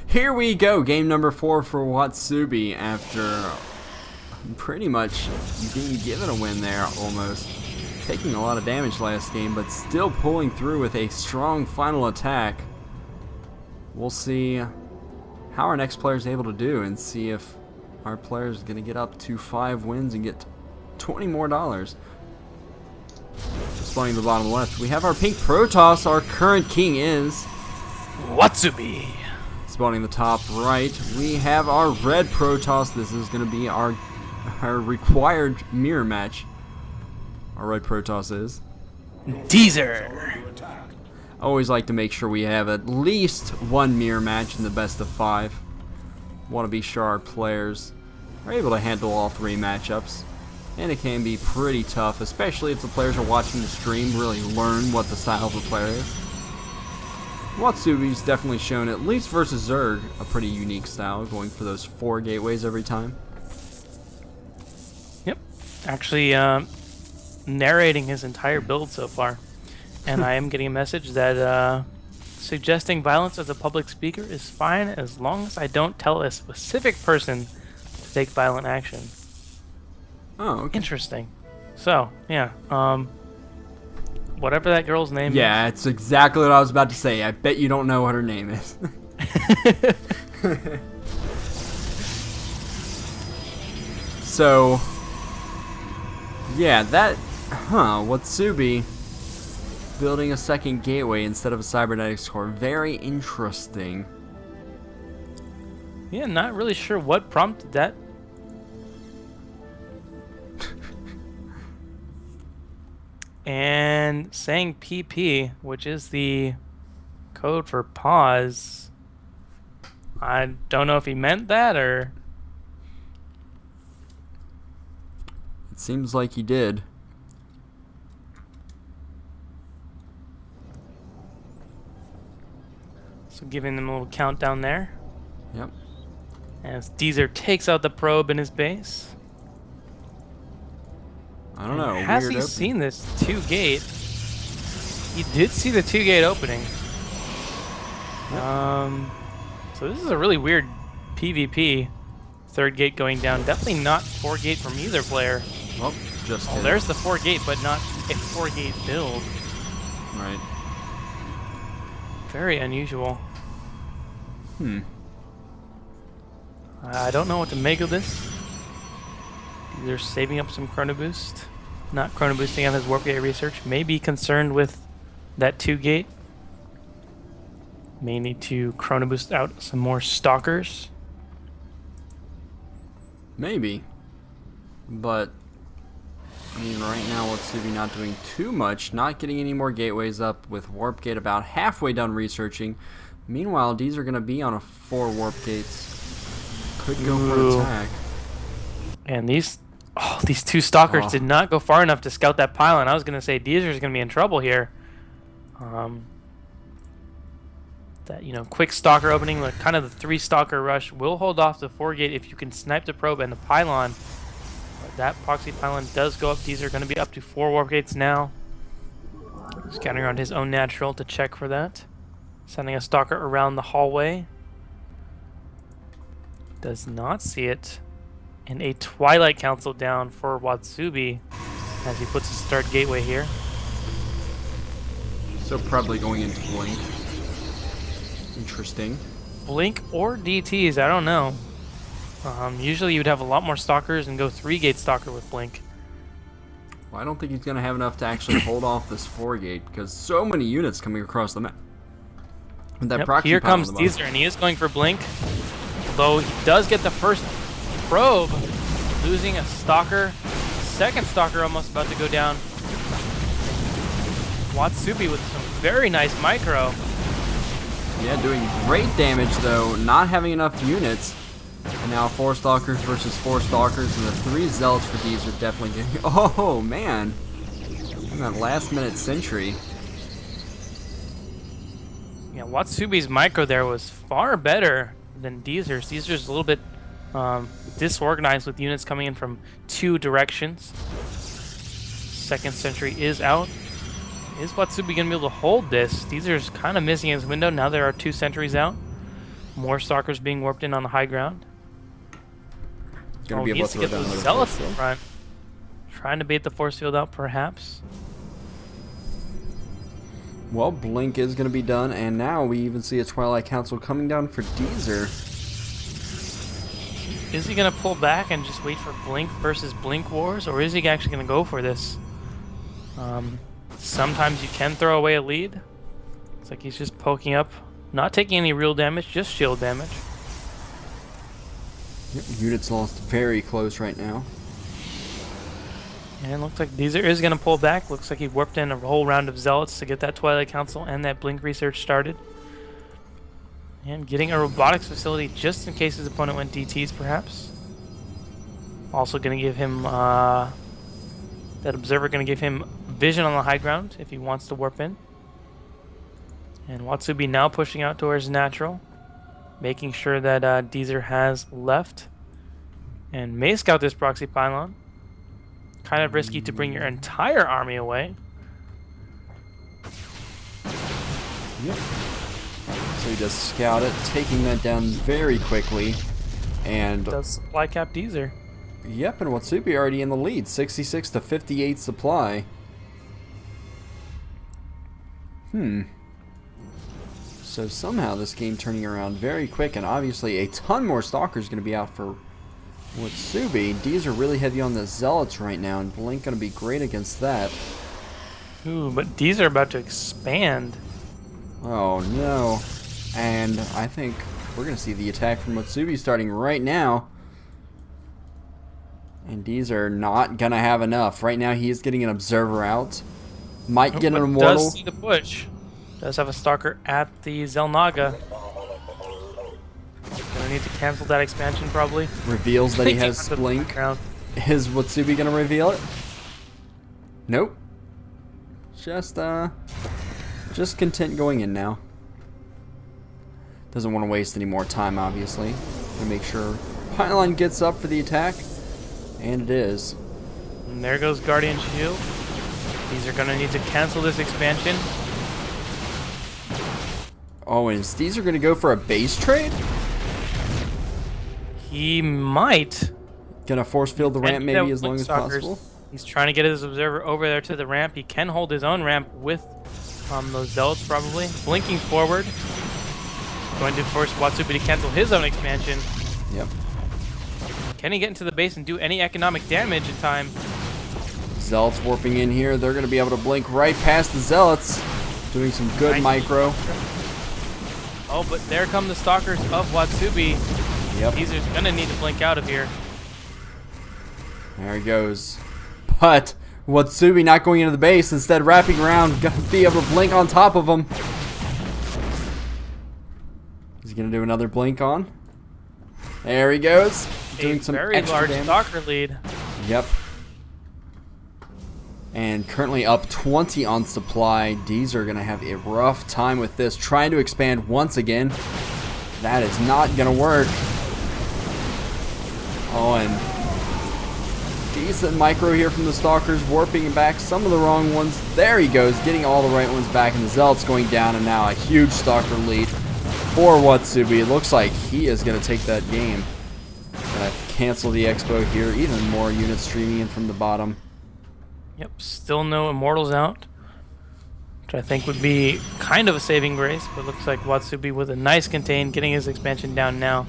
Here we go, game number 4 for Watsuby after pretty much being given a win there almost. Taking a lot of damage last game, but still pulling through with a strong final attack. We'll see how our next player is able to do and see if our player is going to get up to 5 wins and get $20 more. Spawning the bottom left, we have our pink Protoss. Our current king is Watsuby. Spawning the top right, we have our red Protoss. This is going to be our required mirror match. Our red Protoss is Deezer. I always like to make sure we have at least one mirror match in the best of 5. Want to be sure our players are able to handle all 3 matchups. And it can be pretty tough, especially if the players are watching the stream, really learn what the style of the player is. Watsubi's definitely shown, at least versus Zerg, a pretty unique style, going for those 4 gateways every time. Yep. Actually, narrating his entire build so far. And I am getting a message that suggesting violence as a public speaker is fine as long as I don't tell a specific person to take violent action. Oh, okay. Interesting. So, yeah. Whatever that girl's name is. Yeah, it's exactly what I was about to say. I bet you don't know what her name is. So, yeah, Watsubi building a second gateway instead of a cybernetics core. Very interesting. Yeah, not really sure what prompted that. And saying PP, which is the code for pause. I don't know if he meant that or... It seems like he did. So giving them a little countdown there. Yep. As Deezer takes out the probe in his base. I don't know. Has weird he opening. seen this 2-gate? He did see the 2-gate opening. So this is a really weird PvP. 3rd gate going down. Definitely not 4-gate from either player. Well, just Oh, there's the 4-gate, but not a 4-gate build. right. Very unusual. I don't know what to make of this. They're saving up some chrono boost. Not chrono boosting on his warp gate research. Maybe concerned with that 2-gate. May need to chrono boost out some more stalkers. Maybe. But, I mean, right now, Watsubi not doing too much. Not getting any more gateways up with warp gate about halfway done researching. Meanwhile, these are going to be on a 4 warp gates. Could go for an attack. And these 2 stalkers did not go far enough to scout that pylon. I was going to say Deezer is going to be in trouble here. That, quick stalker opening, like kind of the 3-stalker rush, will hold off the 4-gate if you can snipe the probe and the pylon. But that proxy pylon does go up. Deezer going to be up to 4 warp gates now. Scanning around his own natural to check for that. Sending a stalker around the hallway. Does not see it. And a Twilight Council down for Watsubi as he puts his 3rd gateway here. So probably going into Blink. Interesting. Blink or DTs, I don't know. Usually you would have a lot more stalkers and go 3-gate stalker with Blink. Well, I don't think he's going to have enough to actually hold off this 4-gate because so many units coming across the map. With that proxy Here pile on comes the bottom. Deezer, and he is going for Blink. Although he does get the first probe, losing a stalker. 2nd stalker almost about to go down. Watsubi with some very nice micro. Yeah, doing great damage though, not having enough units. And now 4 stalkers versus 4 stalkers, and the 3 zealots for these are definitely getting. Oh man! And that last minute sentry. Yeah, Watsubi's micro there was far better than Deezer's. Deezer's a little bit disorganized with units coming in from 2 directions. 2nd sentry is out. Is Watsubi going to be able to hold this? Deezer's kind of missing his window. Now there are 2 sentries out. More stalkers being warped in on the high ground. Gonna be able needs to to throw get down those another zealots force in field. front. Trying to bait the force field out, perhaps. Well, Blink is going to be done, and now we even see a Twilight Council coming down for Deezer. Is he going to pull back and just wait for Blink versus Blink Wars, or is he actually going to go for this? Sometimes you can throw away a lead. It's like he's just poking up, not taking any real damage, just shield damage. Yep, units lost very close right now. And looks like Deezer is going to pull back. Looks like he warped in a whole round of Zealots to get that Twilight Council and that Blink research started. And getting a robotics facility just in case his opponent went DTs, perhaps. Also going to give him, that Observer going to give him vision on the high ground if he wants to warp in. And Watsuby now pushing out towards Natural, making sure that Deezer has left. And may scout this proxy pylon. Kind of risky to bring your entire army away. Yep. So he does scout it, taking that down very quickly. And Does supply cap Deezer. yep, and Watsubi already in the lead, 66 to 58 supply. So somehow this game turning around very quick, and obviously a ton more Stalkers going to be out for Watsubi. Deezer really heavy on the Zealots right now, and Blink going to be great against that. Ooh, but Deezer about to expand. Oh no. And I think we're going to see the attack from Watsubi starting right now. And Deezer not going to have enough. Right now he is getting an Observer out. Might get an Immortal. Does see the push. Does have a Stalker at the Zelnaga. Gonna need to cancel that expansion probably. Reveals that he has Blink. Is Watsubi going to reveal it? Nope. Just content going in now. Doesn't want to waste any more time, obviously. Gonna make sure Pylon gets up for the attack. And it is. And there goes Guardian Shield. These are gonna need to cancel this expansion. Oh, and these are going to go for a base trade? He might. Gonna force field the ramp maybe as long as Stalkers. possible. He's trying to get his Observer over there to the ramp. He can hold his own ramp with those Zealots probably. Blinking forward. Going to force Watsubi to cancel his own expansion. Yep. Can he get into the base and do any economic damage in time? Zealots warping in here. They're gonna be able to blink right past the Zealots. Doing some good Nice. micro. Oh, but there come the Stalkers of Watsubi. Yep. He's just gonna need to blink out of here. There he goes. But Watsubi not going into the base, instead wrapping around, gonna be able to blink on top of him. He's gonna do another blink on. There he goes. Doing some very extra large damage. Stalker lead. Yep. And currently up 20 on supply. Deezer are going to have a rough time with this. Trying to expand once again. That is not going to work. Oh, and decent micro here from the Stalkers. Warping back some of the wrong ones. There he goes. Getting all the right ones back. And the Zealots going down. And now a huge Stalker lead for Watsubi. It looks like he is going to take that game. Going to cancel the Expo here. Even more units streaming in from the bottom. Yep, still no Immortals out. Which I think would be kind of a saving grace, but looks like Watsubi with a nice contain, getting his expansion down now.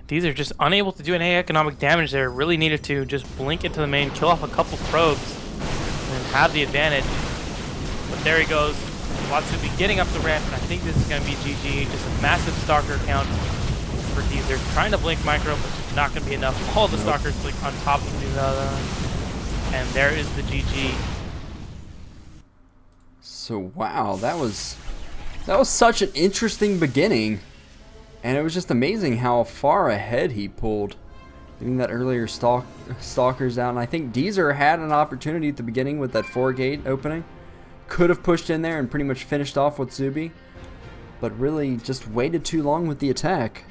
These are just unable to do any economic damage there. Really needed to just blink into the main, kill off a couple probes, and have the advantage. But there he goes. Watsubi getting up the ramp, and I think this is going to be GG. Just a massive Stalker count for Deezer. Trying to blink micro, but just not going to be enough. All the Stalkers blink on top of these other. And there is the GG. So wow, that was such an interesting beginning, and it was just amazing how far ahead he pulled, getting that earlier Stalkers out. And I think Deezer had an opportunity at the beginning with that 4-gate opening, could have pushed in there and pretty much finished off Watsubi, but really just waited too long with the attack.